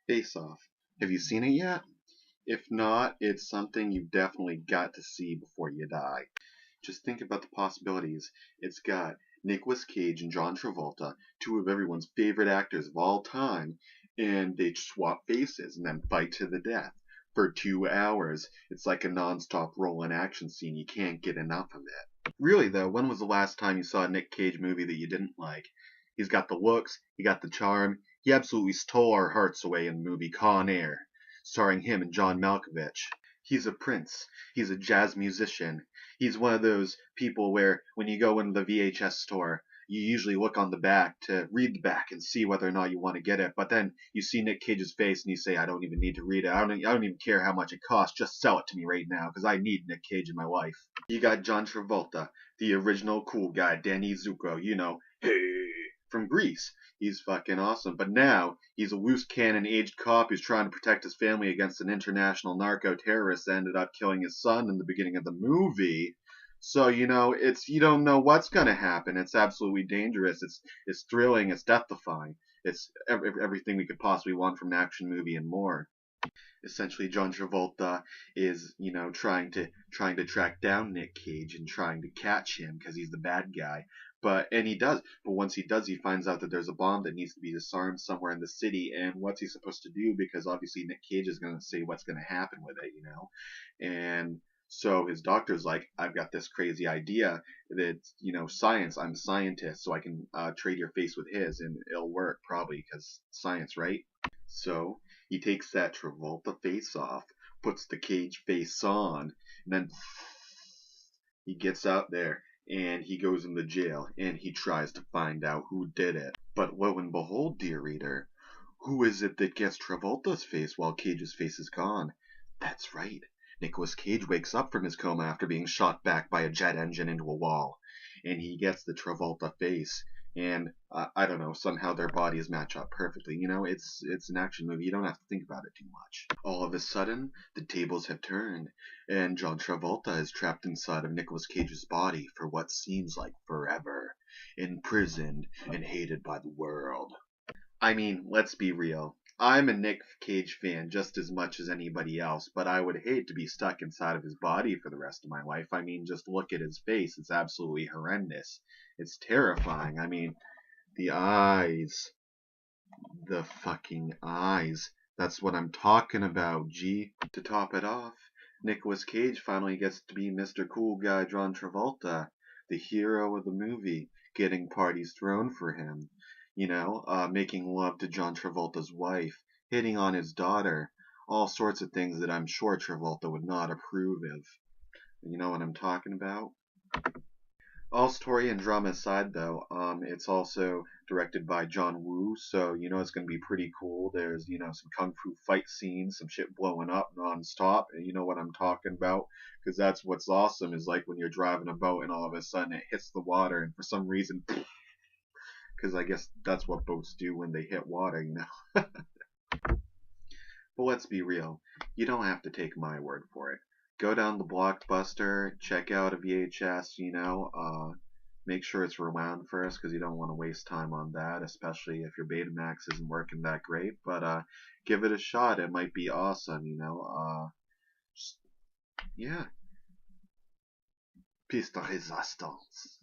Faceoff. Have you seen it yet? If not, it's something you've definitely got to see before you die. Just think about the possibilities. It's got Nicolas Cage and John Travolta, two of everyone's favorite actors of all time, and they swap faces and then fight to the death for 2 hours. It's like a non-stop rolling action scene. You can't get enough of it. Really though, when was the last time you saw a Nick Cage movie that you didn't like? He's got the looks, he got the charm, he absolutely stole our hearts away in the movie Con Air, starring him and John Malkovich. He's a prince. He's a jazz musician. He's one of those people where when you go in the VHS store, you usually look on the back to read the back and see whether or not you want to get it. But then you see Nick Cage's face and you say, I don't even need to read it. I don't even care how much it costs. Just sell it to me right now because I need Nick Cage in my life. You got John Travolta, the original cool guy, Danny Zuko, hey, from Greece. He's fucking awesome. But now he's a loose cannon aged cop who's trying to protect his family against an international narco terrorist that ended up killing his son in the beginning of the movie. So, it's you don't know what's gonna happen. It's absolutely dangerous. It's thrilling, it's death defying. It's everything we could possibly want from an action movie and more. Essentially John Travolta is, trying to track down Nick Cage and trying to catch him because he's the bad guy. And he does. But once he does, he finds out that there's a bomb that needs to be disarmed somewhere in the city. And what's he supposed to do? Because obviously Nick Cage is going to say what's going to happen with it. And so his doctor's like, I've got this crazy idea that, science. I'm a scientist, so I can trade your face with his, and it'll work probably because science, right? So he takes that Travolta face off, puts the Cage face on, and then he gets out there and he goes in the jail and he tries to find out who did it. But lo and behold, dear reader, who is it that gets Travolta's face while Cage's face is gone? That's right. Nicolas Cage wakes up from his coma after being shot back by a jet engine into a wall, and he gets the Travolta face. And I don't know, somehow their bodies match up perfectly. It's an action movie. You don't have to think about it too much. All of a sudden, the tables have turned, and John Travolta is trapped inside of Nicolas Cage's body for what seems like forever, imprisoned and hated by the world. I mean, let's be real. I'm a Nick Cage fan just as much as anybody else, but I would hate to be stuck inside of his body for the rest of my life. I mean, just look at his face. It's absolutely horrendous. It's terrifying. I mean, the eyes. The fucking eyes. That's what I'm talking about, G. To top it off, Nicolas Cage finally gets to be Mr. Cool Guy John Travolta, the hero of the movie, getting parties thrown for him. Making love to John Travolta's wife, hitting on his daughter, all sorts of things that I'm sure Travolta would not approve of. You know what I'm talking about? All story and drama aside, though, it's also directed by John Woo, so it's gonna be pretty cool. There's some kung fu fight scenes, some shit blowing up non-stop, and you know what I'm talking about, because that's what's awesome is like when you're driving a boat and all of a sudden it hits the water, and for some reason, because I guess that's what boats do when they hit water. But let's be real, you don't have to take my word for it. Go down the Blockbuster, check out a VHS, make sure it's rewound first because you don't want to waste time on that, especially if your Betamax isn't working that great. But give it a shot. It might be awesome. Just, yeah. Piece de resistance.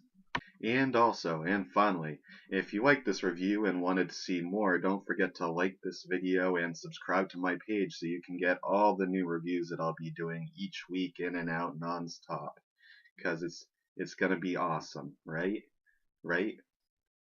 And finally, if you liked this review and wanted to see more, don't forget to like this video and subscribe to my page so you can get all the new reviews that I'll be doing each week in and out non-stop. Because it's gonna be awesome, right? Right?